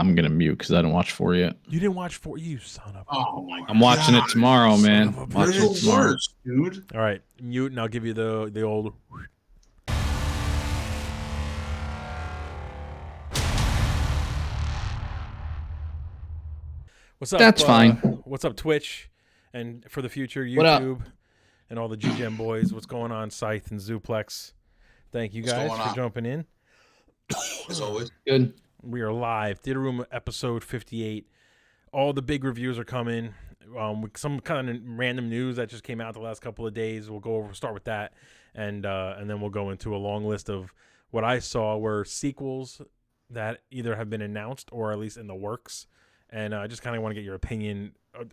I'm gonna mute because I didn't watch 4 yet. You didn't watch 4, you son of. Oh my! I'm watching it tomorrow, man. Watching it tomorrow, worst, dude. All right, mute, and I'll give you the old. What's up? That's fine. What's up, Twitch, and for the future, What up? YouTube, and all the GGEN boys. What's going on, Scythe and Zuplex? Thank you guys for jumping in. As always, Good. We are live. Theater Room episode 58. All the big reviews are coming. Some kind of random news that just came out the last couple of days. We'll start with that, and then we'll go into a long list of what I saw were sequels that either have been announced or at least in the works. And I just kind of want to get your opinion.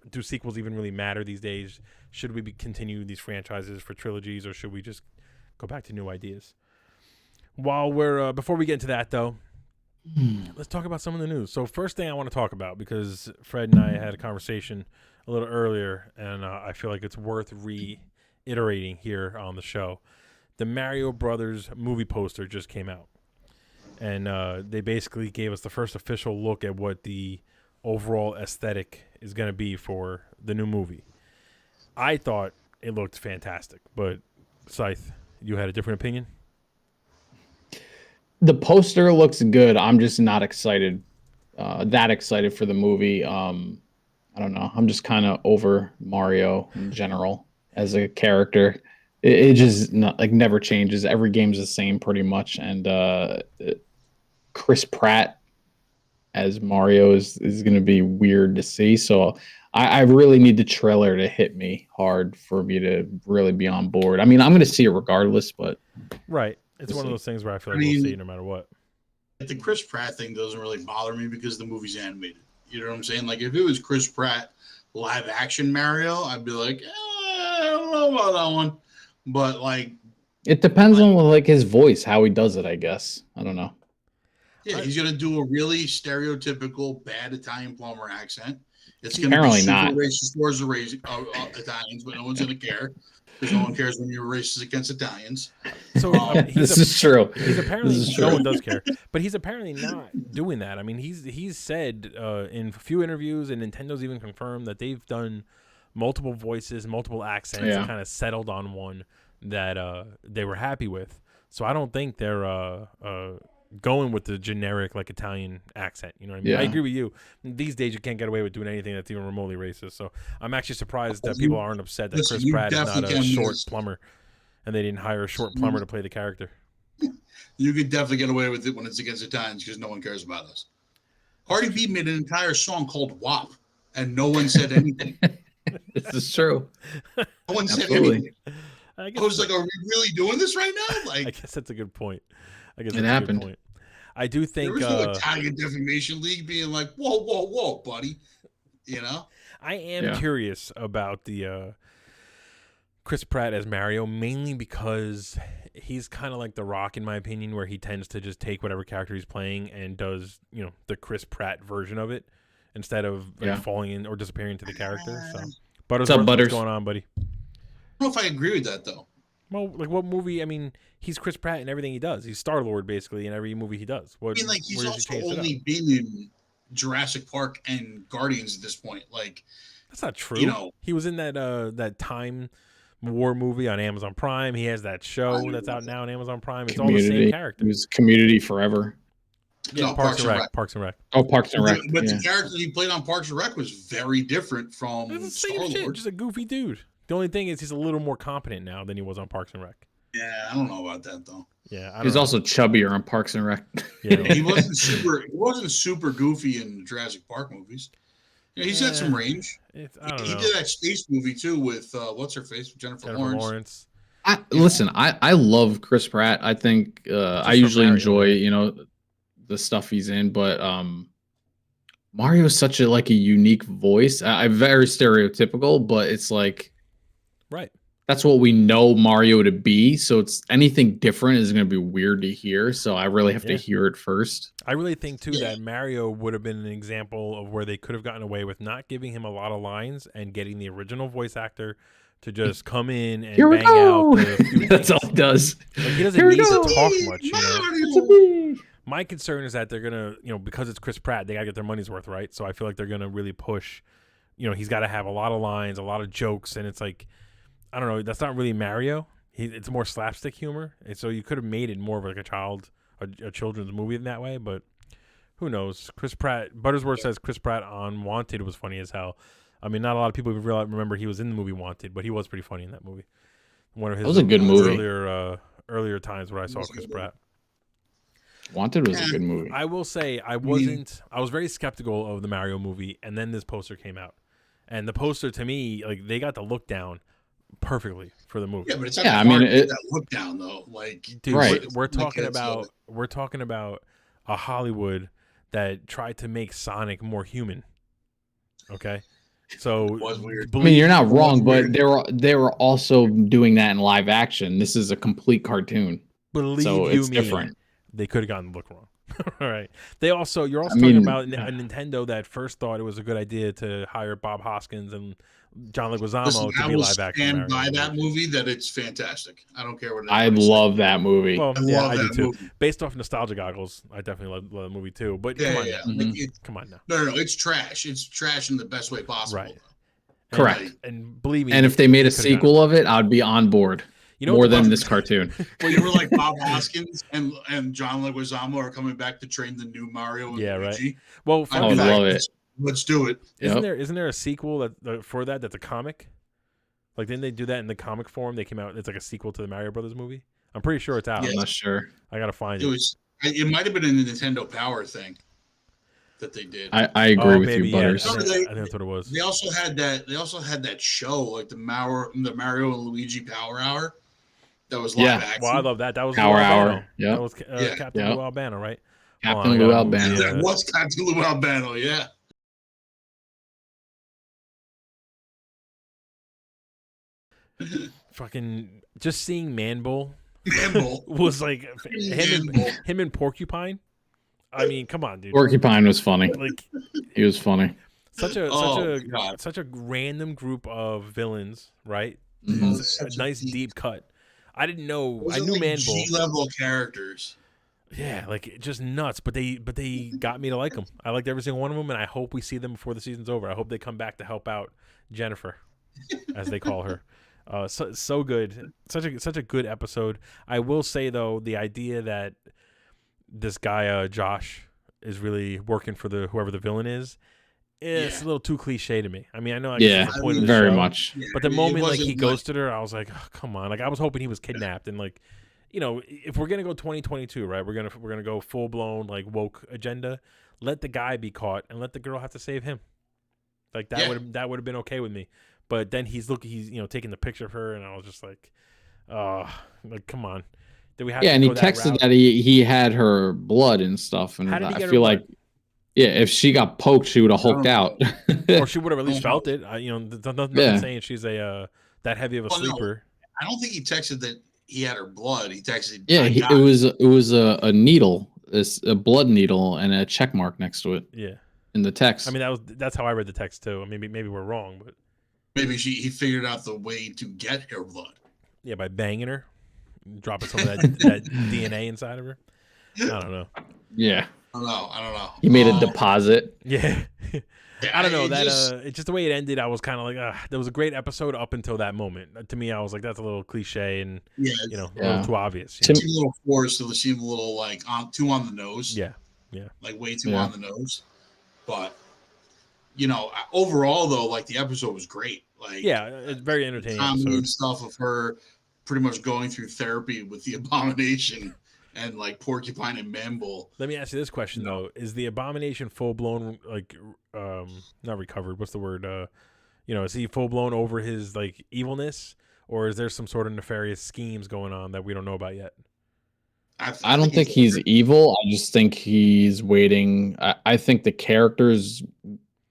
Do sequels even really matter these days? Should we continue these franchises for trilogies, or should we just go back to new ideas? Before we get into that, though, let's talk about some of the news. So first thing I want to talk about, because Fred and I had a conversation a little earlier, and I feel like it's worth reiterating here on the show. The Mario Brothers movie poster just came out, and they basically gave us the first official look at what the overall aesthetic is going to be for the new movie. I thought it looked fantastic, but Scythe, you had a different opinion? The poster looks good. I'm just not excited, that excited for the movie. I don't know. I'm just kind of over Mario in general as a character. It just never changes. Every game's the same pretty much. And Chris Pratt as Mario is going to be weird to see. So I really need the trailer to hit me hard for me to really be on board. I mean, I'm going to see it regardless, but right. It's one of those things where I feel like we'll see it no matter what. The Chris Pratt thing doesn't really bother me because the movie's animated. You know what I'm saying? Like, if it was Chris Pratt live action Mario, I'd be like, I don't know about that one. But like, it depends on his voice, how he does it, I guess. I don't know. Yeah, he's gonna do a really stereotypical bad Italian plumber accent. It's gonna apparently be super not racist towards Italians, but no one's gonna care because no one cares when you're racist against Italians. So this is true. He's apparently no one does care, but he's apparently not doing that. I mean, he's said in a few interviews, and Nintendo's even confirmed that they've done multiple voices, multiple accents, and kind of settled on one that they were happy with. So I don't think they're going with the generic Italian accent. You know what I mean? I agree with you. These days you can't get away with doing anything that's even remotely racist. So I'm actually surprised that people aren't upset that Chris Pratt is not a short plumber, and they didn't hire a short plumber to play the character. You could definitely get away with it when it's against Italians because no one cares about us. Cardi B made an entire song called WAP, and no one said anything. This is true. No one said anything. I was like, are we really doing this right now? I guess that's a good point. I guess it happened. Good point. I do think there was no Italian Defamation League being like, whoa, buddy. You know? I am curious about the Chris Pratt as Mario, mainly because he's kind of like The Rock, in my opinion, where he tends to just take whatever character he's playing and does, the Chris Pratt version of it instead of falling in or disappearing into the character. So, What's up, Butters? What's going on, buddy? I don't know if I agree with that, though. Well, what movie? I mean, he's Chris Pratt in everything he does. He's Star-Lord, basically, in every movie he does. He's also only been in Jurassic Park and Guardians at this point. That's not true. He was in that Time War movie on Amazon Prime. He has that show that's out now on Amazon Prime. It's all the same character. It was Community forever. Yeah, no, Parks and Rec. Parks and Rec. Oh, Parks and Rec. But the character he played on Parks and Rec was very different from Star-Lord. Just a goofy dude. The only thing is he's a little more competent now than he was on Parks and Rec. Yeah, I don't know about that though. Yeah, he's also chubbier on Parks and Rec. Yeah, he wasn't super goofy in the Jurassic Park movies. Yeah, he's got some range. He did that space movie too with what's her face, Jennifer Lawrence. Listen, I love Chris Pratt. I think I usually enjoy the stuff he's in, but Mario is such a unique voice. I'm very stereotypical, but it's right. That's what we know Mario to be. So it's anything different is going to be weird to hear. So I really have to hear it first. I really think too that Mario would have been an example of where they could have gotten away with not giving him a lot of lines and getting the original voice actor to just come in and bang out. That's all it does. He doesn't need to talk much. My concern is that they're gonna, because it's Chris Pratt, they gotta get their money's worth, right? So I feel like they're gonna really push. He's got to have a lot of lines, a lot of jokes, and it's like, I don't know. That's not really Mario. It's more slapstick humor, and so you could have made it more of like a children's movie in that way. But who knows? Chris Pratt. Buttersworth says Chris Pratt on Wanted was funny as hell. I mean, not a lot of people remember he was in the movie Wanted, but he was pretty funny in that movie. One of his was a good movie. Earlier times where I saw Chris Pratt. Wanted was a good movie. I will say I was very skeptical of the Mario movie, and then this poster came out. And the poster, to me, like, they got the look down perfectly for the movie. Yeah, but it's not that look down though. Like, dude, right. we're talking about a Hollywood that tried to make Sonic more human. Okay, so it was weird. I mean, you're not wrong, but they were also doing that in live action. This is a complete cartoon, so it's different. They could have gotten the look wrong. All right. You're also talking about a Nintendo that first thought it was a good idea to hire Bob Hoskins and John Leguizamo to be live action. I will stand by that movie that it's fantastic. I don't care what it is. I love that movie. Well, I do too. Movie. Based off nostalgia goggles, I definitely love the movie too. But come on now. Mm-hmm. Come on now. No, it's trash. It's trash in the best way possible. Right. Correct. And believe me. And if they made a sequel of it, I'd be on board. More than this cartoon. Well, you were like Bob Hoskins and John Leguizamo are coming back to train the new Mario and Luigi. Right. Well, I would love it. Let's do it. Isn't there a sequel for that that's a comic? Like, didn't they do that in the comic form? They came out. It's like a sequel to the Mario Brothers movie. I'm pretty sure it's out. Yeah, I'm not sure. I gotta find it. It might have been a Nintendo Power thing that they did. I agree with you, Butters. I think that's what it was. They also had that show, like the Mario and Luigi Power Hour. That was live action. Well, I love that. That was Power Hour. Yeah, that was Captain Lou Albano, right? Captain Lou Albano. That was Captain Lou Albano. Yeah. Fucking just seeing Manbull Manbull was like him and Porcupine. I mean, come on, dude. Porcupine was funny. Like, he was funny. Such a random group of villains, right? Mm-hmm. A nice deep cut. I didn't know. I knew like Manbull. G-level characters. Yeah, like just nuts. But they got me to like them. I liked every single one of them, and I hope we see them before the season's over. I hope they come back to help out Jennifer, as they call her. So good. Such a good episode. I will say though, the idea that this guy Josh is really working for whoever the villain is. It's a little too cliche to me. I mean, I know that's the point of the very show, much. But the moment like he ghosted her, I was like, oh, come on. Like I was hoping he was kidnapped, and like, if we're gonna go 2022, right? We're gonna go full blown like woke agenda. Let the guy be caught, and let the girl have to save him. Like that would have been okay with me. But then he's taking the picture of her, and I was just like, like come on. Did we have and he texted that he had her blood and stuff, and I feel like. Yeah, if she got poked, she would have hulked out. Or she would have at least felt it. Nothing saying she's that heavy of a sleeper. No, I don't think he texted that he had her blood. He texted. Yeah, it was a needle, a blood needle, and a check mark next to it. Yeah, in the text. I mean, that's how I read the text too. Maybe we're wrong, but maybe he figured out the way to get her blood. Yeah, by banging her, dropping some of that DNA inside of her. I don't know. Yeah. I don't know. He made a deposit. Yeah. I don't know. It's just the way it ended. I was kind of like, that was a great episode up until that moment. To me, I was like, that's a little cliche and a little too obvious. Too little forced. It seemed a little like too on the nose. Yeah. Like way too on the nose. But overall though, like the episode was great. Like it's very entertaining. Comedy and stuff of her pretty much going through therapy with the Abomination. And like Porcupine and Manbull. Let me ask you this question though: is the Abomination full blown not recovered? What's the word? Is he full blown over his like evilness, or is there some sort of nefarious schemes going on that we don't know about yet? I don't think he's evil. I just think he's waiting. I think the character's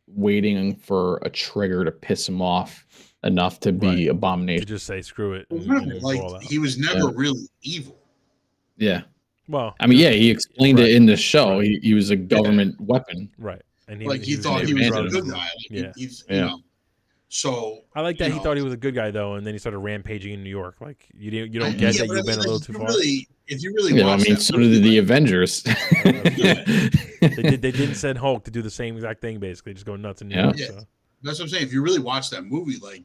waiting for a trigger to piss him off enough to be Abomination. To just say screw it. Like he was never really evil. Yeah. Well, I mean, he explained it in the show. Right. He was a government weapon. Right. And he thought he was a good guy. Like, he's So I like that he thought he was a good guy though, and then he started rampaging in New York. Like you don't get yeah, that but you've been a like, little too far. if you really Yeah, I watch mean, that so movie, did the like, Avengers. yeah, They didn't send Hulk to do the same exact thing, basically, just go nuts in New Yeah. York. yeah, So that's what I'm saying. If you really watch that movie, like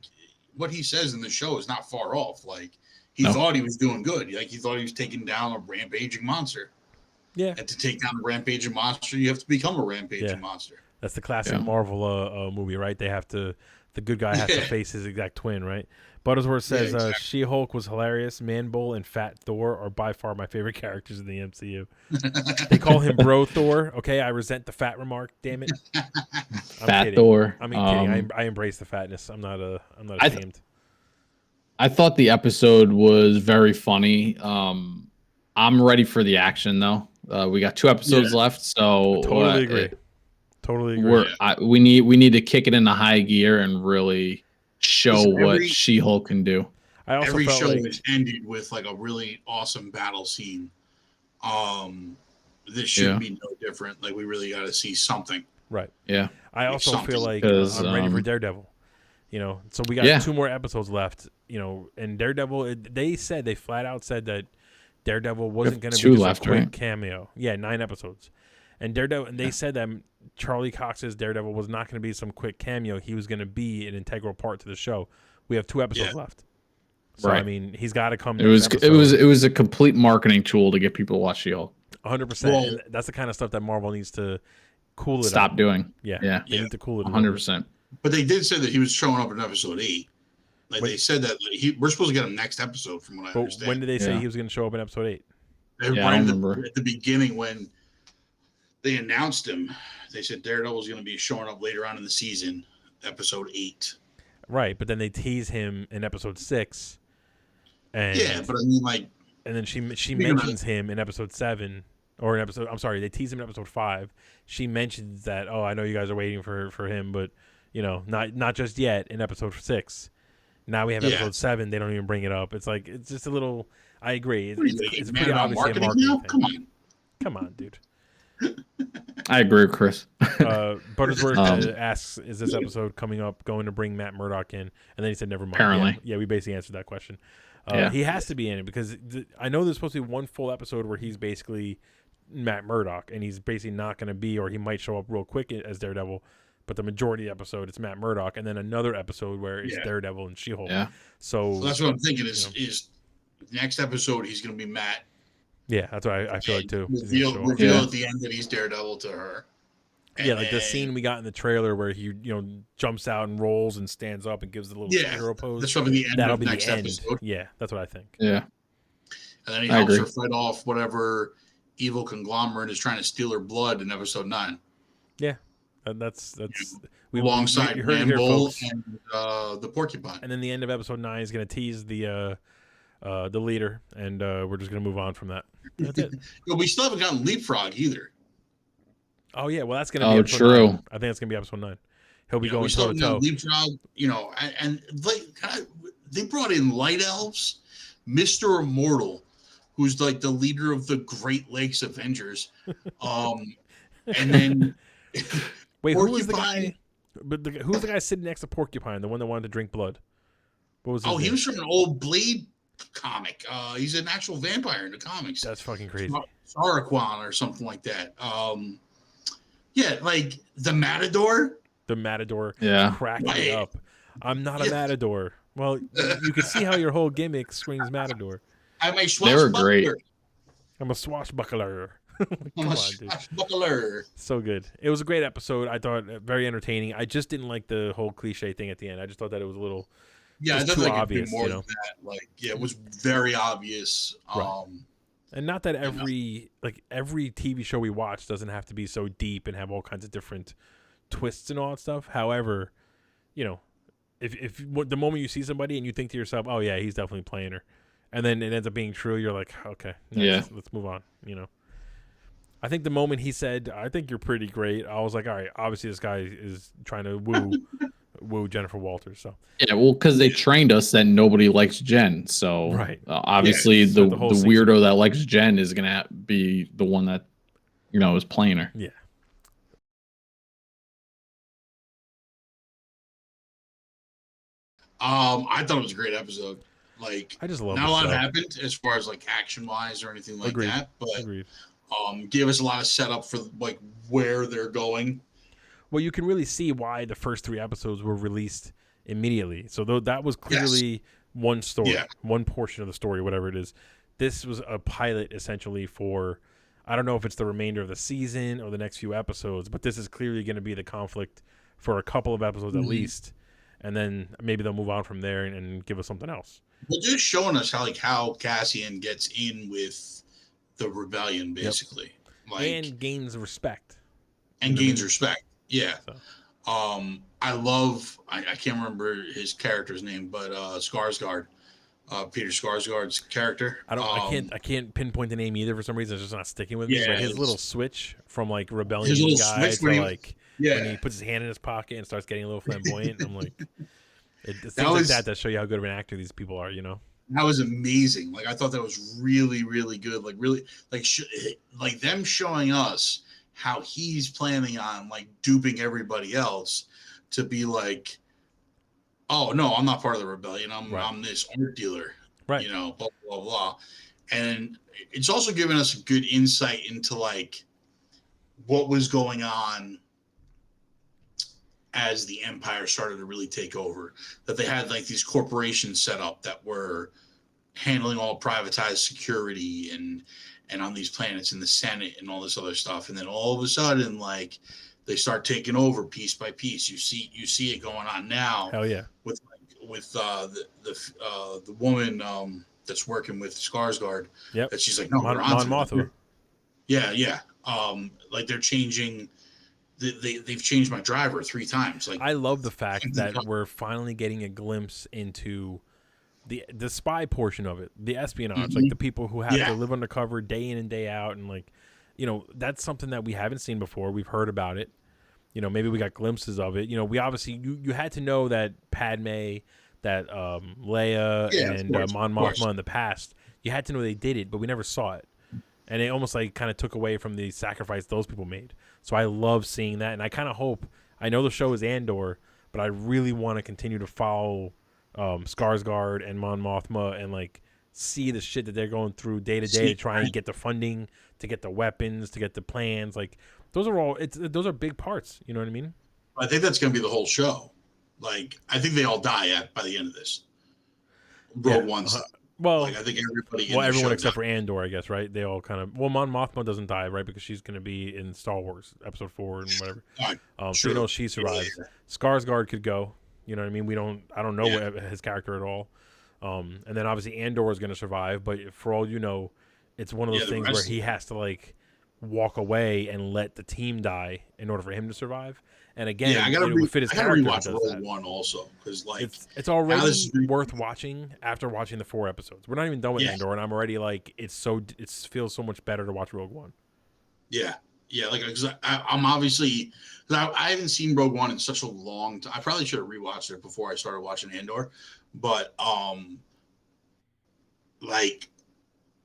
what he says in the show is not far off. Like he No. thought he was doing good. Like he thought he was taking down a rampaging monster. yeah, And to take down a rampaging monster, you have to become a rampaging Yeah. monster. that's the classic Yeah. Marvel movie, right? The good guy has to Yeah. face his exact twin, right? Buttersworth Yeah, says exactly. She-Hulk was hilarious. Man-Bull and Fat Thor are by far my favorite characters in the MCU. They call him Bro Thor. Okay, I resent the fat remark. Damn it. Fat kidding. Thor. I'm kidding. I embrace the fatness. I'm not ashamed. I thought the episode was very funny. I'm ready for the action though. We got 2 episodes left, so Totally agree. Totally agree. we need to kick it into high gear and really show Listen, what She-Hulk can do. I also every felt show like is ended with like a really awesome battle scene. This should be no different. Like we really got to see something. right. Yeah. I also something, feel like 'cause, I'm ready for Daredevil. So we got 2 more episodes left. And Daredevil, they flat out said that Daredevil wasn't going to be 2 just left, a quick right? cameo. Yeah, 9 episodes. And Daredevil, and they said that Charlie Cox's Daredevil was not going to be some quick cameo. He was going to be an integral part to the show. We have 2 episodes left. So Right. I mean, he's got to come. It was a complete marketing tool to get people to watch She-Hulk. 100%. Well, and that's the kind of stuff that Marvel needs to cool it Stop out. doing. Yeah. They Yeah. need to cool it 100%. But they did say that he was showing up in episode 8. Like Wait. they said that we're supposed to get him next episode, from what I But understand. when did they say Yeah. he was going to show up in episode 8? Yeah, I remember. At the beginning when they announced him, they said Daredevil was going to be showing up later on in the season, episode 8. Right, but then they tease him in episode 6. And Yeah, but I mean, like, and then she mentions him in episode 7 or in episode. I'm sorry, they tease him in episode 5. She mentions that, oh, I know you guys are waiting for him, but not just yet in episode 6. Now we have episode 7. They don't even bring it up. It's like it's just a little. I agree. It's pretty obviously a marketing now? thing. Come on, dude. I agree with Chris. Buttersworth asks, "Is this episode coming up going to bring Matt Murdock in?" And then he said, "Never mind." Apparently. Yeah, we basically answered that question. Yeah. He has to be in it because I know there's supposed to be one full episode where he's basically Matt Murdock, and he's basically not going to be, or he might show up real quick as Daredevil. But the majority of the episode, it's Matt Murdock, and then another episode where it's Daredevil and She-Hulk. Yeah. So that's what I'm thinking is next episode he's going to be Matt. Yeah, that's what I feel like too. Reveal at the end that he's Daredevil to her. Yeah, like the scene we got in the trailer where he jumps out and rolls and stands up and gives the little hero pose. That's probably the end. That'll of be next the end. episode. Yeah, that's what I think. Yeah. And then he helps her fight off whatever evil conglomerate is trying to steal her blood in episode 9. Yeah, that's alongside Man-Bull and the Porcupine. And then the end of episode 9 is going to tease the leader, and we're just going to move on from that. That's it. We still haven't gotten Leapfrog either. Oh yeah, well that's going to be episode true. 9. I think that's going to be episode 9. He'll be going toe to toe. Leapfrog, and they brought in Light Elves, Mr. Immortal, who's like the leader of the Great Lakes Avengers, and then wait, who was the guy? But who's the guy sitting next to Porcupine, the one that wanted to drink blood? What was his name? He was from an old Blade comic. He's an actual vampire in the comics. That's fucking crazy. Saraquan or something like that. Yeah, like the Matador. The Matador cracked me Right. up. I'm not a Matador. Well, you can see how your whole gimmick screams Matador. I'm a They were great. I'm a swashbuckler. I'm a swashbuckler. So good. It was a great episode. I thought very entertaining. I just didn't like the whole cliche thing at the end. I just thought that it was a little too obvious. More than that. Like, it was very obvious. Right. And not that every TV show we watch doesn't have to be so deep and have all kinds of different twists and all that stuff. However, if the moment you see somebody and you think to yourself, "Oh yeah, he's definitely playing her," and then it ends up being true, you're like, "Okay, let's move on." I think the moment he said, "I think you're pretty great," I was like, "All right, obviously this guy is trying to woo Jennifer Walters." So yeah, well, because they trained us that nobody likes Jen, so right. Obviously the weirdo that likes Jen is gonna be the one that is playing her. Yeah. I thought it was a great episode. Like, I just love not the a lot show. happened as far as like action wise or anything like Agreed. that, but Agreed. gave us a lot of setup for like where they're going. Well, you can really see why the first 3 episodes were released immediately. So though that was clearly one story, one portion of the story, whatever it is. This was a pilot essentially for, I don't know if it's the remainder of the season or the next few episodes, but this is clearly going to be the conflict for a couple of episodes at least, and then maybe they'll move on from there and give us something else. Well, just showing us how Cassian gets in with the rebellion, basically, like, and gains respect. And gains respect. Yeah. So. I love. I can't remember his character's name, but Skarsgård, Peter Skarsgård's character. I can't pinpoint the name either for some reason. It's just not sticking with me. But his little switch from like rebellion guy to like when he puts his hand in his pocket and starts getting a little flamboyant. I'm like, it's things like that show you how good of an actor these people are. You know. That was amazing. Like, I thought that was really, really good. Like, really, like them showing us how he's planning on like duping everybody else to be like, oh no, I'm not part of the rebellion. I'm this art dealer, right? You know, blah blah blah. And it's also given us a good insight into like what was going on as the Empire started to really take over. That they had like these corporations set up that were handling all privatized security and on these planets in the Senate and all this other stuff. And then all of a sudden, like, they start taking over piece by piece. You see it going on now. Hell yeah. With the woman that's working with Skarsgård. Yep. That she's like, no, Mon Mothma. Yeah. Like they're changing. They've changed my driver 3 times. Like, I love the fact that we're finally getting a glimpse into the spy portion of it, the espionage, like the people who have to live undercover day in and day out, and like, you know, that's something that we haven't seen before. We've heard about it, you know, maybe we got glimpses of it. You know, we obviously you had to know that Padme, that Leia and Mon Mothma in the past, you had to know they did it, but we never saw it, and it almost like kind of took away from the sacrifice those people made. So I love seeing that, and I kind of hope, I know the show is Andor, but I really want to continue to follow Skarsgård and Mon Mothma and like see the shit that they're going through day to day to try and get the funding, to get the weapons, to get the plans. Like, those are all those are big parts. You know what I mean? I think that's going to be the whole show. Like, I think they all die by the end of this. Rogue One's. Well, like, I think everybody. Everyone except for Andor, I guess, right? They all kind of. Well, Mon Mothma doesn't die, right? Because she's going to be in Star Wars Episode 4 and whatever. So you know she survives. Yeah. Skarsgård could go. You know what I mean? I don't know his character at all. And then obviously Andor is going to survive, but for all you know, it's one of those things where he has to like walk away and let the team die in order for him to survive. And again, I gotta fit his character. Rewatch Rogue One also, because like it's already worth watching after watching the 4 episodes. We're not even done with Andor, and I'm already like it feels so much better to watch Rogue One. Yeah. Like, because I'm obviously, because I haven't seen Rogue One in such a long time. I probably should have rewatched it before I started watching Andor, but like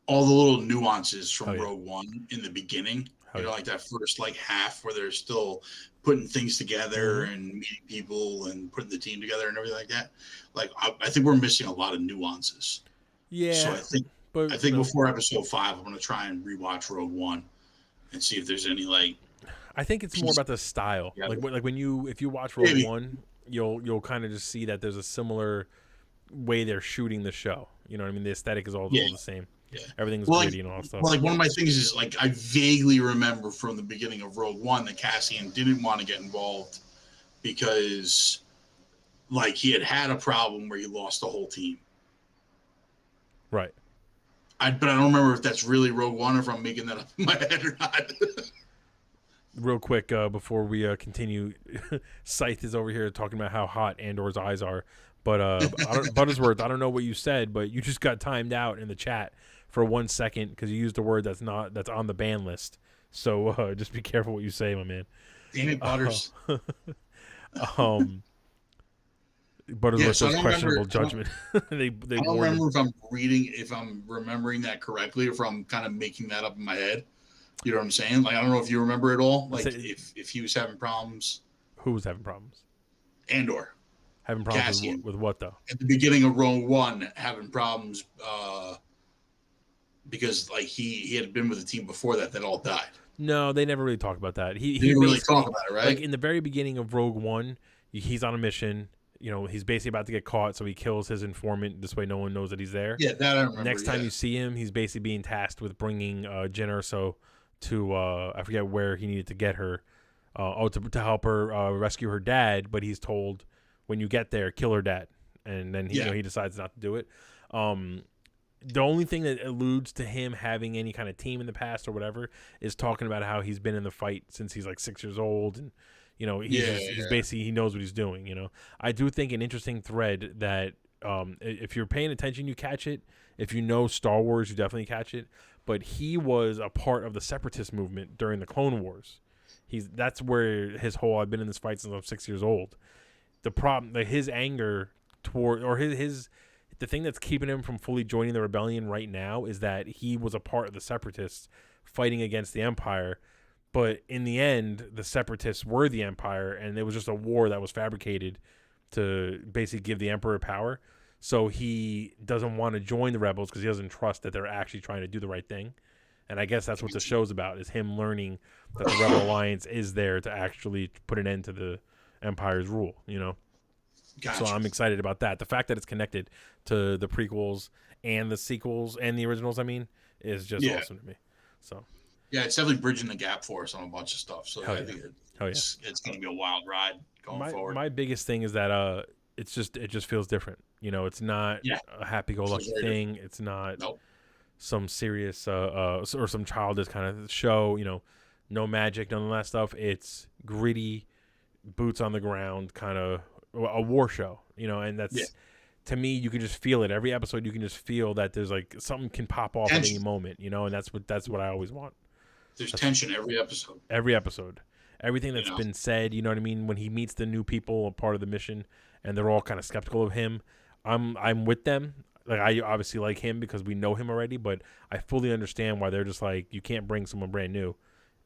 all the little nuances from Rogue One in the beginning, you know, like that first like half where they're still putting things together and meeting people and putting the team together and everything like that. Like, I think we're missing a lot of nuances. Yeah. So I think before episode 5, I'm going to try and rewatch Rogue One and see if there's any like. I think it's more about the style. Yeah. Like when if you watch Rogue One, you'll kind of just see that there's a similar way they're shooting the show. You know what I mean? The aesthetic is all the same. Yeah. Everything's gritty and all that stuff. Well, like one of my things is like I vaguely remember from the beginning of Rogue One that Cassian didn't want to get involved because like he had a problem where he lost the whole team. Right. But I don't remember if that's really Rogue One or if I'm making that up in my head or not. Real quick, before we continue, Scythe is over here talking about how hot Andor's eyes are. But Buttersworth, I don't know what you said, but you just got timed out in the chat for 1 second because you used a word that's on the ban list. So just be careful what you say, my man. Damn it, Butters. Buttersworth says questionable judgment. I don't remember if I'm remembering that correctly, or if I'm kind of making that up in my head. You know what I'm saying? Like, I don't know if you remember it all. Like, if he was having problems. Who was having problems? Andor. Having problems Cassian. with what though? At the beginning of Rogue One, having problems because like he had been with the team before that all died. No, they never really talked about that. He didn't really basically talk about it, right? like in the very beginning of Rogue One, he's on a mission. You know, he's basically about to get caught, so he kills his informant. This way, no one knows that he's there. Yeah, that I remember. Next time you see him, he's basically being tasked with bringing Jyn Erso to I forget where he needed to get her. To help her rescue her dad, but he's told when you get there, kill her dad, and then he decides not to do it. The only thing that alludes to him having any kind of team in the past or whatever is talking about how he's been in the fight since he's like 6 years old, and he's basically he knows what he's doing. I do think an interesting thread that if you're paying attention, you catch it. If you know Star Wars, you definitely catch it. But he was a part of the Separatist movement during the Clone Wars. That's where his whole I've been in this fight since I'm 6 years old. The problem, his anger toward or his the thing that's keeping him from fully joining the rebellion right now is that he was a part of the Separatists fighting against the Empire, but in the end, the Separatists were the Empire, and it was just a war that was fabricated to basically give the Emperor power. So he doesn't want to join the rebels because he doesn't trust that they're actually trying to do the right thing. And I guess that's what the show's about, is him learning that the Rebel Alliance is there to actually put an end to the Empire's rule, Gotcha. So I'm excited about that. The fact that it's connected to the prequels and the sequels and the originals, is just awesome to me. So yeah, it's definitely bridging the gap for us on a bunch of stuff. So I think it's going to be a wild ride going forward. My biggest thing is that it just feels different. It's not a happy-go-lucky thing. It's not some serious or some childish kind of show. No magic, none of that stuff. It's gritty, boots on the ground, kind of a war show, and that's to me, you can just feel it. Every episode, you can just feel that there's like something can pop off at any moment, and that's what I always want. There's tension every episode. Everything that's been said, you know what I mean? When he meets the new people, a part of the mission, and they're all kind of skeptical of him, I'm with them. Like, I obviously like him because we know him already, but I fully understand why they're just like, you can't bring someone brand new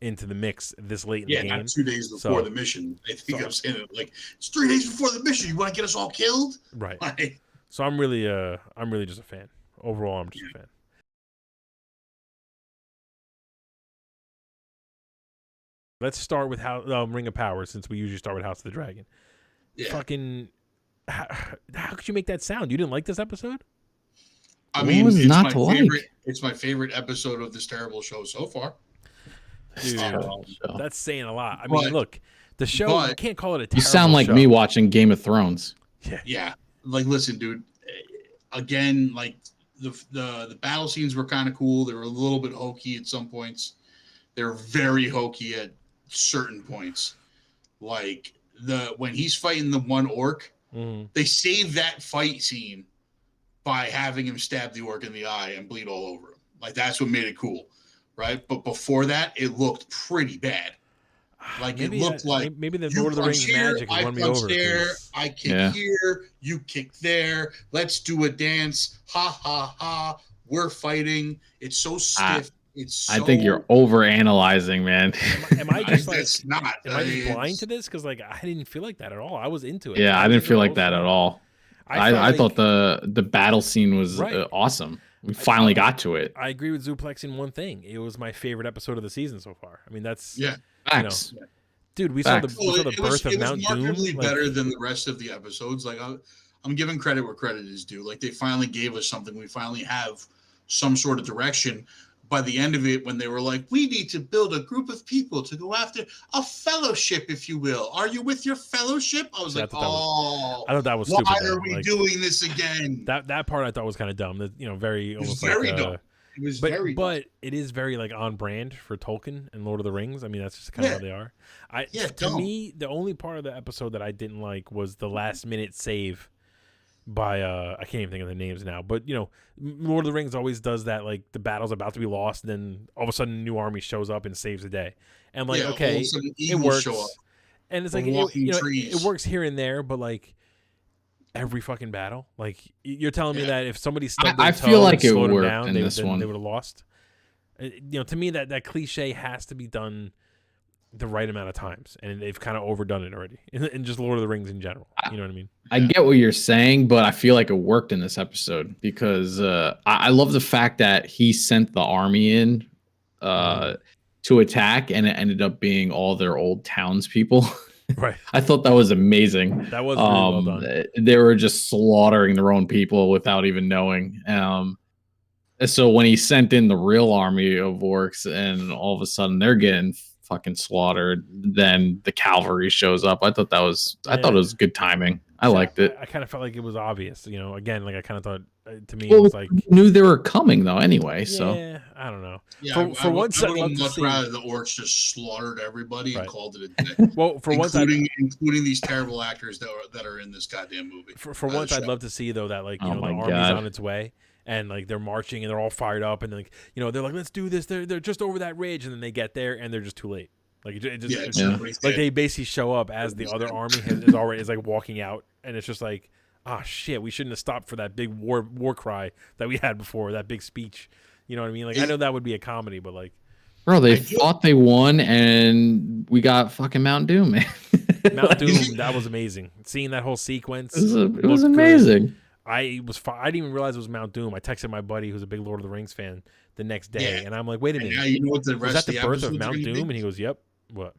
into the mix this late in the game. Yeah, not 2 days before the mission. I think I'm saying it like, it's 3 days before the mission. You want to get us all killed? Right. So I'm really just a fan. Overall, I'm just a fan. Let's start with Ring of Power, since we usually start with House of the Dragon. Yeah. Fucking, how could you make that sound? You didn't like this episode? I mean, it's my favorite episode of this terrible show so far. Dude, that's saying a lot. I mean, look, the show, you can't call it a terrible show. You sound like me watching Game of Thrones. Yeah. Like, listen, dude. Again, like the battle scenes were kind of cool. They were a little bit hokey at some points. They were very hokey at certain points. Like when he's fighting the one orc, they saved that fight scene by having him stab the orc in the eye and bleed all over him. Like, that's what made it cool, right? But before that, it looked pretty bad. Like, maybe it looked like maybe the Lord of the Rings magic has won me over. There, I kick here, you kick there. Let's do a dance. Ha ha ha. We're fighting. It's so stiff. I think you're over analyzing, man. Am I just like not? Am I just blind to this? Because like I didn't feel like that at all. I was into it. Yeah, I didn't feel like that at all. I thought the battle scene was awesome. We finally got to it. I agree with Zuplex in one thing. It was my favorite episode of the season so far. I mean, that's facts. Dude, we saw the birth of Mount Doom. It was markedly better than the rest of the episodes. Like, I'm giving credit where credit is due. Like, they finally gave us something. We finally have some sort of direction. By the end of it, when they were like, we need to build a group of people to go after a fellowship, if you will. Are you with your fellowship? I was like, I thought that was stupid. Why are we doing this again? That part I thought was kind of dumb. That, very almost very like dumb. It was very dumb. But it is very like on brand for Tolkien and Lord of the Rings. I mean, that's just kind of how they are. To me, the only part of the episode that I didn't like was the last minute save by I can't even think of the names now, but Lord of the Rings always does that. Like, the battle's about to be lost, and then all of a sudden a new army shows up and saves the day. And like, okay, it works, and it's like it works here and there, but like every fucking battle, like you're telling me that if somebody stubbed their toe, feel like and it slowed them worked down, in this one. They would have lost. To me, that cliche has to be done the right amount of times, and they've kind of overdone it already in just Lord of the Rings in general. You know what I mean? I get what you're saying, but I feel like it worked in this episode because I love the fact that he sent the army in to attack, and it ended up being all their old townspeople. Right. I thought that was amazing. That was really well done. They were just slaughtering their own people without even knowing. So when he sent in the real army of orcs, and all of a sudden they're getting fucking slaughtered, then the cavalry shows up. I thought it was good timing. I liked it. I kind of felt like it was obvious. You know, again, like I kind of thought to me Well, it was like knew they were coming though. Anyway, so yeah, I don't know. Yeah, For once, I would much rather the orcs just slaughtered everybody and called it a day. Well, for once, including these terrible actors that are in this goddamn movie. For once, I'd love to see though that like the army's on its way. And like they're marching and they're all fired up and like they're like, let's do this. They're just over that ridge, and then they get there and they're just too late. Like it's like they basically show up as the other army is like walking out, and it's just like, ah, shit, we shouldn't have stopped for that big war cry that we had before, that big speech. You know what I mean? Like I know that would be a comedy, but like, bro, they thought they won, and we got fucking Mount Doom, man. Mount Doom, that was amazing. Seeing that whole sequence, it was amazing. Good. I didn't even realize it was Mount Doom. I texted my buddy who's a big Lord of the Rings fan the next day, and I'm like, "Wait a minute, you know what the rest is that the birth of Mount Doom?" And he goes, "Yep." What?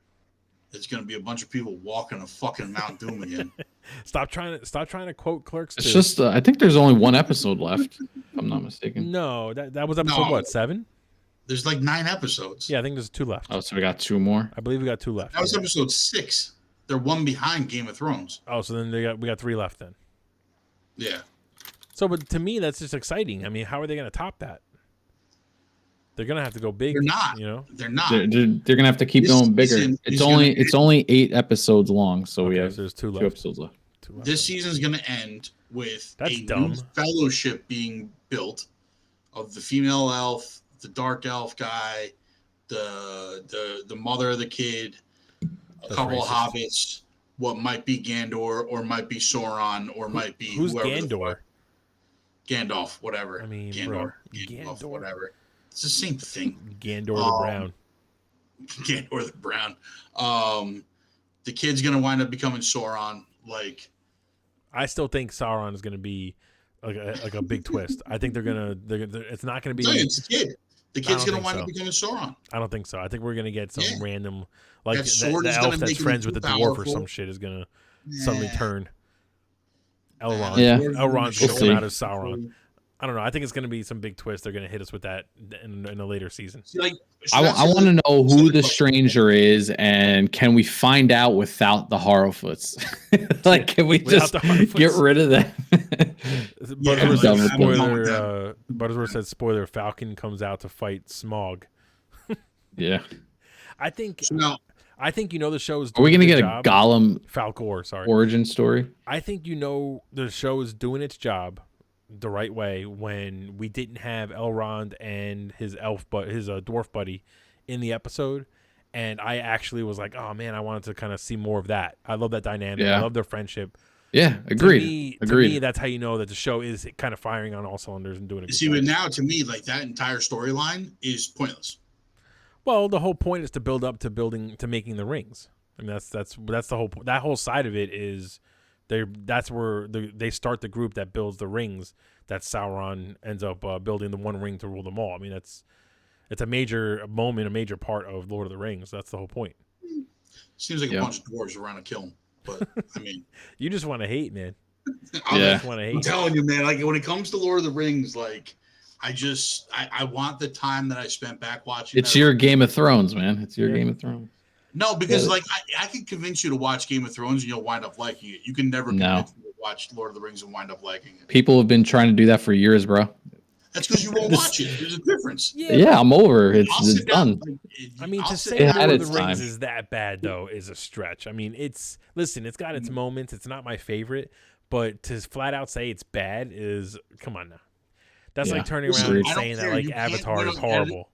It's gonna be a bunch of people walking a fucking Mount Doom again. Stop trying to quote Clerks. It's just I think there's only one episode left, if I'm not mistaken. No, that was episode 7? There's like 9 episodes. Yeah, I think there's 2 left. Oh, so we got 2 more. I believe we got 2 left. That was episode 6. They're one behind Game of Thrones. Oh, so then we got 3 left then. Yeah. So, but to me, that's just exciting. I mean, how are they going to top that? They're going to have to go big. They're not. They're not. They're going to have to keep going bigger. It's only 8 episodes long, so we have there's 2 episodes left. This season's going to end with new fellowship being built of the female elf, the dark elf guy, the mother of the kid, a couple of hobbits, what might be Gandor or might be Sauron or might be who's whoever Gandor? Gandalf, whatever. I mean, Gandalf, whatever. It's the same thing. Gandor the Brown. Gandor the Brown. The kid's gonna wind up becoming Sauron. Like, I still think Sauron is gonna be like a big twist. I think they're it's not gonna be. It's the kid. The kid's gonna wind up becoming Sauron. I don't think so. I think we're gonna get some random like the elf that's friends with the dwarf or some shit is gonna suddenly turn. Elrond. Yeah. Elrond's gonna come out as Sauron. I don't know. I think it's going to be some big twist. They're going to hit us with that in a later season. I want to know who the stranger is, and can we find out without the Horrorfoots? Like, can we just get rid of them? Buttersworth said, spoiler, Falcon comes out to fight Smaug. Yeah. I think the show is doing Are we going to get a job. Gollum Falcor, origin story? I think the show is doing its job the right way when we didn't have Elrond and his dwarf buddy in the episode, and I actually was like, oh man, I wanted to kind of see more of that. I love that dynamic. I love their friendship. Yeah, agreed. To me, that's how you know that the show is kind of firing on all cylinders and doing it. But now to me, like, that entire storyline is pointless. Well, the whole point is to build up to making the rings. I mean, that's the whole that whole side of it is. That's where they start the group that builds the rings that Sauron ends up building the one ring to rule them all. I mean, it's a major moment, a major part of Lord of the Rings. That's the whole point. Seems like a bunch of dwarves around to kill him, but I mean, you just want to hate, man. I'm telling you, man. Like, when it comes to Lord of the Rings, like, I want the time that I spent back watching. It's your Game of Thrones, man. It's your Game of Thrones. No, because like I can convince you to watch Game of Thrones and you'll wind up liking it. You can never convince me to watch Lord of the Rings and wind up liking it. People have been trying to do that for years, bro. That's because you won't watch it. There's a difference. Yeah, I'm over. It's done. I mean, to say Lord of the Rings is that bad though is a stretch. I mean, it's got its moments. It's not my favorite, but to flat out say it's bad is, come on now. That's like turning around and saying that like Avatar is horrible.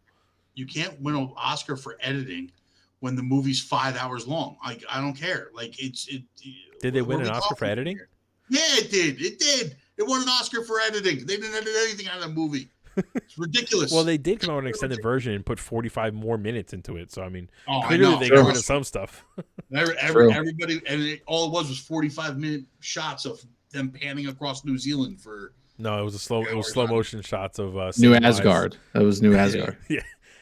You can't win an Oscar for editing when the movie's 5 hours long. Like, I don't care. Like, Did they win an Oscar for editing? Yeah, it did. It won an Oscar for editing. They didn't edit anything out of the movie. It's ridiculous. Well, they did come out with an extended version and put 45 more minutes into it. So I mean, I clearly know. they got rid of some stuff. Everybody, and all it was 45-minute shots of them panning across New Zealand for. No, it was slow motion shots of New Asgard. That was New Asgard. Yeah.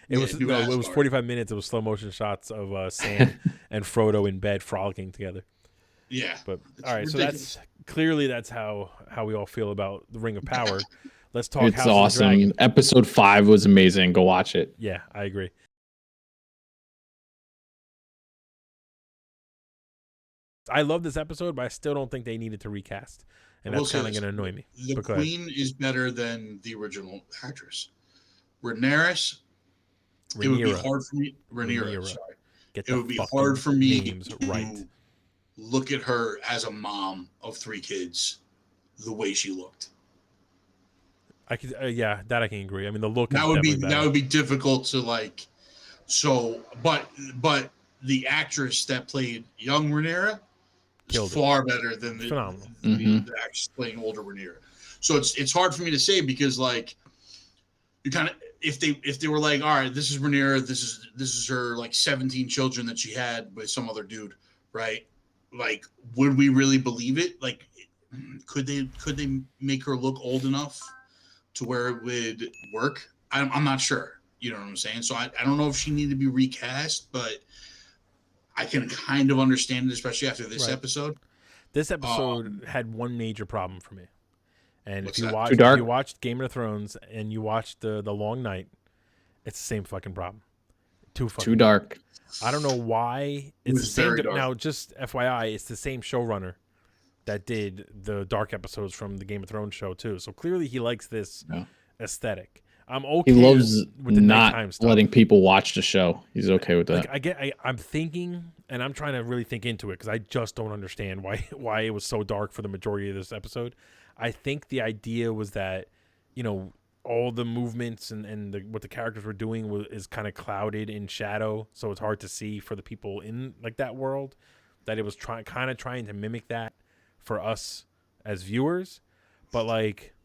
It was 45 minutes. It was slow motion shots of Sam and Frodo in bed frolicking together. Yeah. But all right, ridiculous. So that's how we all feel about the Ring of Power. Let's talk. It's awesome. Episode 5 was amazing. Go watch it. Yeah, I agree. I love this episode, but I still don't think they needed to recast, and that's kind of going to annoy me. The Queen is better than the original actress. Rhaenyra. It would be hard for me. Rhaenyra. Sorry. It would be hard for me to look at her as a mom of 3 kids, the way she looked. I could, that I can agree. I mean, the look that would be difficult to like. So, but the actress that played young Rhaenyra is far better than the actress playing older Rhaenyra. So it's hard for me to say because like you kind of if they were like, all right, this is Rhaenyra, this is her like 17 children that she had with some other dude, right? Like, would we really believe it? Like, could they make her look old enough to where it would work? I'm not sure. You know what I'm saying? So I don't know if she needed to be recast, but I can kind of understand it, especially after this episode. This episode had one major problem for me. And if you watched Game of Thrones and you watched the Long Night, it's the same fucking problem. Too dark. I don't know why it's the same. Now, just FYI, it's the same showrunner that did the dark episodes from the Game of Thrones show too. So clearly, he likes this aesthetic. I'm okay. He loves with the nighttime stuff. Letting people watch the show. He's okay with that. Like, I'm thinking, and I'm trying to really think into it because I just don't understand why it was so dark for the majority of this episode. I think the idea was that, you know, all the movements and what the characters were doing is kind of clouded in shadow, so it's hard to see for the people in like that world. That it was trying to mimic that for us as viewers, but like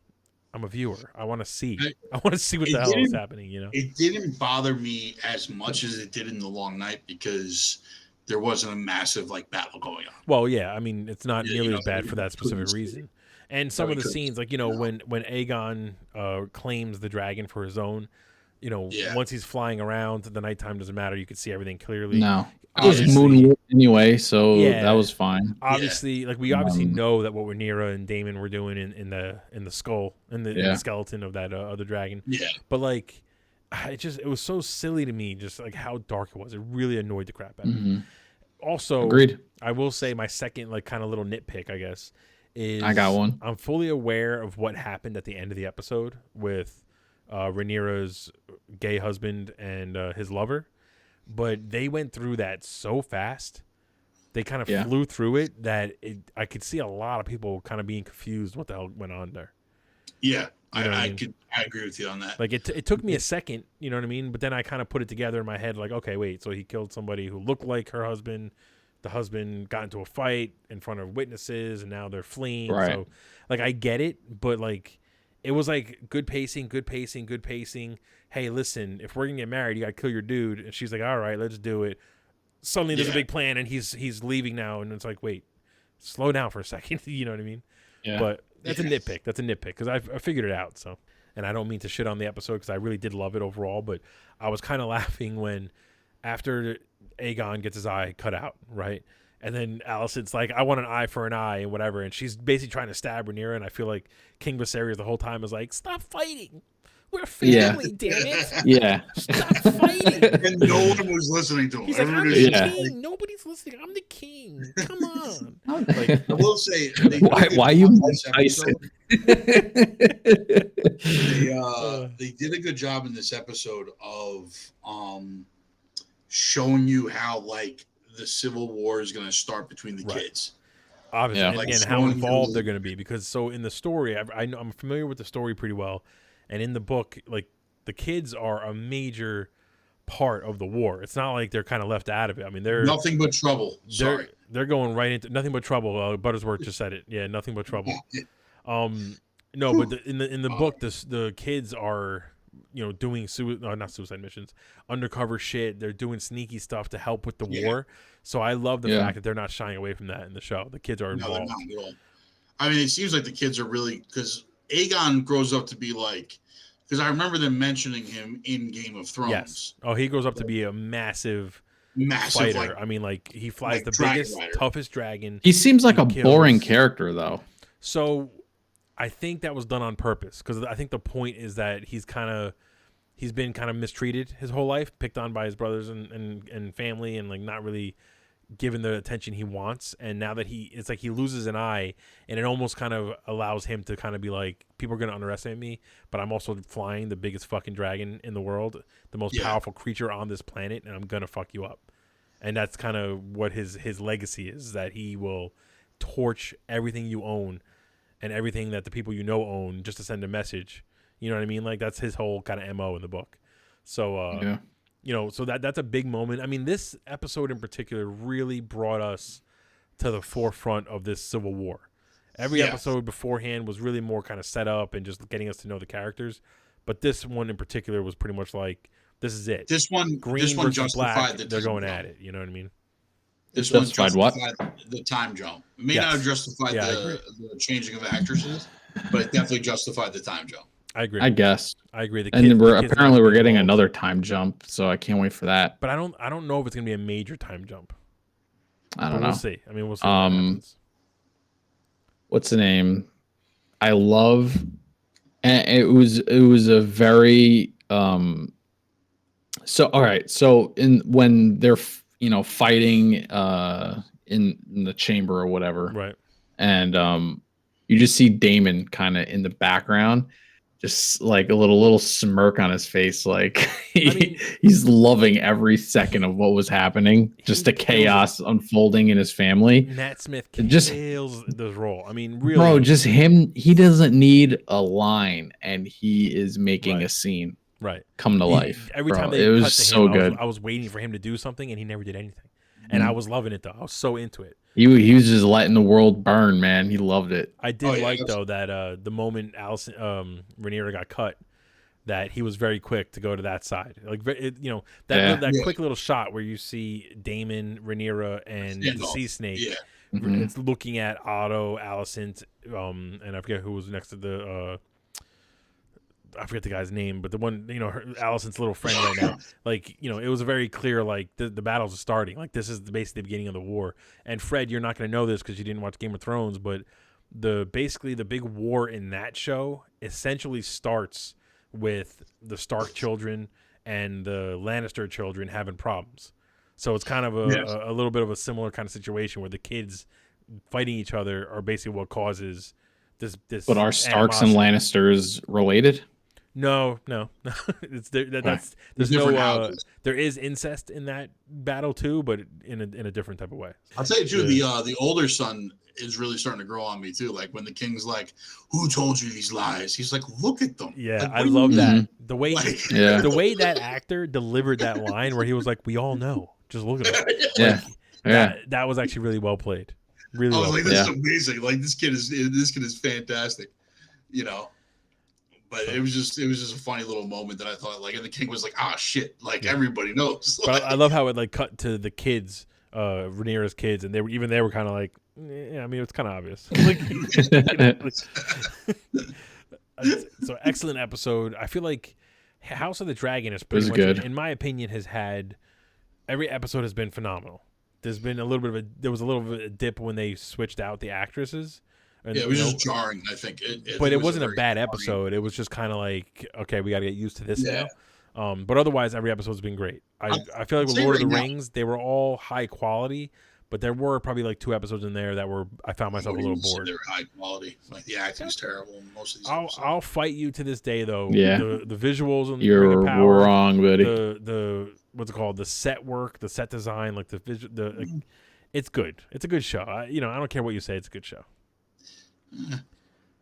I'm a viewer. I want to see. I want to see what the hell is happening. You know, it didn't bother me as much as it did in the Long Night because there wasn't a massive like battle going on. Well, yeah, I mean it's not nearly as bad for that specific reason. And some of the scenes, like, you know, when Aegon claims the dragon for his own, you know, once he's flying around, the nighttime doesn't matter. You can see everything clearly. No, it was moonlit anyway, so that was fine. Obviously, like we obviously know that what Rhaenyra and Daemon were doing in the skull, in the skeleton of that other dragon. Yeah. But like, it was so silly to me, just like how dark it was. It really annoyed the crap out of me. Also, agreed. I will say my second like kind of little nitpick, I guess. I got one. I'm fully aware of what happened at the end of the episode with Rhaenyra's gay husband and his lover, but they went through that so fast. They kind of flew through it that I could see a lot of people kind of being confused what the hell went on there. Yeah, I agree with you on that. Like it took me a second, you know what I mean? But then I kind of put it together in my head like, okay, wait, so he killed somebody who looked like her husband. The husband got into a fight in front of witnesses, and now they're fleeing. Right. So, like, I get it, but like, it was like good pacing. Hey, listen, if we're gonna get married, you gotta kill your dude. And she's like, all right, let's do it. Suddenly, there's a big plan, and he's leaving now, and it's like, wait, slow down for a second. You know what I mean? Yeah. But that's a nitpick. That's a nitpick because I figured it out. So, and I don't mean to shit on the episode because I really did love it overall, but I was kind of laughing when after Aegon gets his eye cut out, right? And then Alicent's like, I want an eye for an eye and whatever. And she's basically trying to stab Rhaenyra. And I feel like King Viserys the whole time is like, stop fighting. We're family, damn it. Yeah. Stop fighting. And no one was listening to him. He's like, I'm the king. Nobody's listening. I'm the king. Come on. Like, I will say, why you Tyson? They did a good job in this episode of showing you how like the Civil War is going to start between the kids. Obviously, and again, how involved they're going to be. Because so in the story, I'm familiar with the story pretty well. And in the book, like the kids are a major part of the war. It's not like they're kind of left out of it. I mean, they're nothing but trouble. Sorry, they're going right into nothing but trouble. Buttersworth just said it. Yeah, nothing but trouble. No, but in the book, the kids are, doing not suicide missions, undercover shit. They're doing sneaky stuff to help with the war. So I love the fact that they're not shying away from that in the show. The kids are involved. No, they're not at all. I mean, it seems like the kids are really, because Aegon grows up to be like, because I remember them mentioning him in Game of Thrones. Yes. Oh, he grows up to be a massive fighter. Like, I mean, like he flies like the biggest, toughest dragon. He seems like a boring character, though. So I think that was done on purpose, because I think the point is that he's been kind of mistreated his whole life, picked on by his brothers and family, and like not really given the attention he wants. And now that it's like he loses an eye, and it almost kind of allows him to kind of be like, people are going to underestimate me, but I'm also flying the biggest fucking dragon in the world, the most powerful creature on this planet, and I'm going to fuck you up. And that's kind of what his legacy is, that he will torch everything you own and everything that the people own, just to send a message. You know what I mean? Like, that's his whole kind of MO in the book. So, so that's a big moment. I mean, this episode in particular really brought us to the forefront of this civil war. Every episode beforehand was really more kind of set up and just getting us to know the characters. But this one in particular was pretty much like, this is it. This one versus black, they're going at it. You know what I mean? This one justified the time jump. It may not have justified the changing of actresses, but it definitely justified the time jump. I agree. I guess. I agree. We're getting another time jump, so I can't wait for that. But I don't know if it's gonna be a major time jump. I don't know. We'll see. I mean, we'll see. What happens. What's the name? I love, and it was a very So all right, so when they're fighting in the chamber or whatever, right? And you just see Damon kind of in the background, just like a little smirk on his face, like he's loving every second of what was happening, just the chaos unfolding in his family. Matt Smith kills this role. I mean, really, bro, just him. He doesn't need a line, and he is making a scene come to life. Every time it was so good. I was waiting for him to do something, and he never did anything. And I was loving it, though. I was so into it. He was just letting the world burn, man. He loved it. I did though, that the moment Rhaenyra got cut, that he was very quick to go to that side. Like, that quick little shot where you see Daemon, Rhaenyra, and the Sea Snake. Yeah. It's looking at Otto, Alicent, and I forget who was next to the... I forget the guy's name, but the one, Alicent's little friend right now. Like, it was a very clear, like, the battles are starting. Like, this is basically the beginning of the war. And Fred, you're not going to know this because you didn't watch Game of Thrones, but basically the big war in that show essentially starts with the Stark children and the Lannister children having problems. So it's kind of a little bit of a similar kind of situation where the kids fighting each other are basically what causes this. But are Starks and Lannisters related? No. It's there's no. There is incest in that battle too, but in a different type of way. I'll tell you too. The older son is really starting to grow on me too. Like when the king's like, "Who told you these lies?" He's like, "Look at them." Yeah, like, I love that. The way the way that actor delivered that line, where he was like, "We all know. Just look at him." That was actually really well played. Really. I was like, "This is amazing. Like this kid is fantastic." But it was just a funny little moment that I thought, like, and the king was like, "Ah, shit!" Like everybody knows. But I love how it like cut to the kids, Rhaenyra's kids, and they were kind of like, I mean, it's kind of obvious. So excellent episode. I feel like House of the Dragon is pretty much good. In my opinion, every episode has been phenomenal. There was a little bit of a dip when they switched out the actresses. And, it was just jarring, I think. But it wasn't a bad episode. It was just kind of like, okay, we got to get used to this now. But otherwise, every episode's been great. I feel like with Lord of the Rings, they were all high quality, but there were probably like 2 episodes in there that I found myself a little bored. They were high quality. Like the acting's terrible in most of these episodes. I'll fight you to this day, though. Yeah. The visuals and You're Ring of Power, wrong, buddy. The what's it called? The set work, the set design, like it's good. It's a good show. I don't care what you say. It's a good show.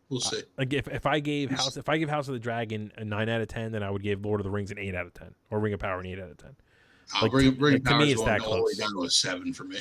We'll see. Like if I gave House of the Dragon a 9 out of 10, then I would give Lord of the Rings an 8 out of 10, or Ring of Power an 8 out of 10. Ring of Power to me, it's that all the way close. down to a 7 for me.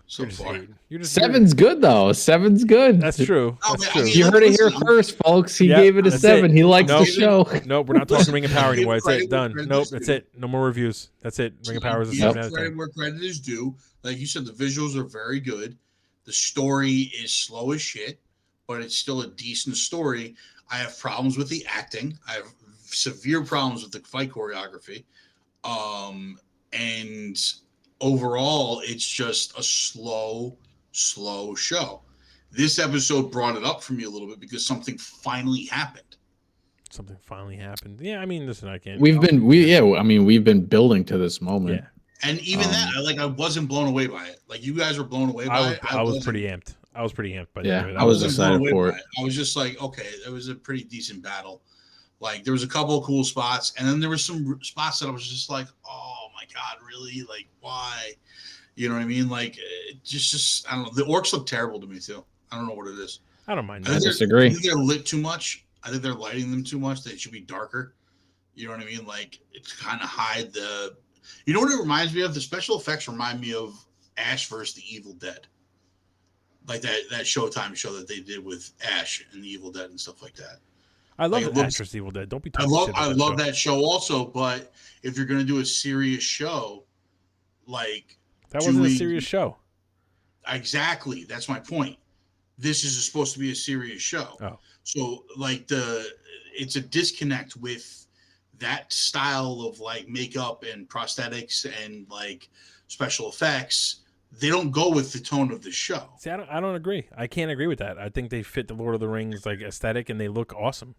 so You're just far. hating. You're just Seven's good though. Seven's good. That's true. Oh, That's man, I true. mean, You heard it here listen, first, folks. He Yep, gave it a that's 7. it. He likes Nope. the show. Nope, we're not talking Listen, Ring of Power give anymore. That's credit it. where Done. credit Nope, is that's due. it. No more reviews. That's it. Ring of Power is a Give 7 out of credit 10. where credit is due. Like you said, the visuals are very good. The story is slow as shit, but it's still a decent story. I have problems with the acting. I have severe problems with the fight choreography. And overall, it's just a slow show. This episode brought it up for me a little bit because something finally happened. Something finally happened. Yeah, I mean, listen, I can't. We've been building to this moment. Yeah, And even that, I wasn't blown away by it. Like you guys were blown away by it. I was wasn't. pretty amped. I was pretty amped by the Yeah, end of it. I was wasn't excited blown away for by it. I was just like, okay, it was a pretty decent battle. Like there was a couple of cool spots, and then there was some spots that I was just like, oh my god, really? Like why? You know what I mean? Like just I don't know. The orcs look terrible to me too. I don't know what it is. I don't mind I that. disagree. I think they're lit too much. I think they're lighting them too much. They should be darker. You know what I mean? Like it's kind of hide the. You know what it reminds me of? The special effects remind me of Ash versus the Evil Dead. Like that Showtime show that they did with Ash and the Evil Dead and stuff like that. I love like, the Ash vs. Evil Dead. Don't be I talking love shit about I love that show also, but if you're gonna do a serious show, like That wasn't a doing- serious show. exactly, that's my point. This is supposed to be a serious show. Oh. So like it's a disconnect with that style of like makeup and prosthetics and like special effects. They don't go with the tone of the show. See, I don't agree. I can't agree with that. I think they fit the Lord of the Rings like aesthetic and they look awesome.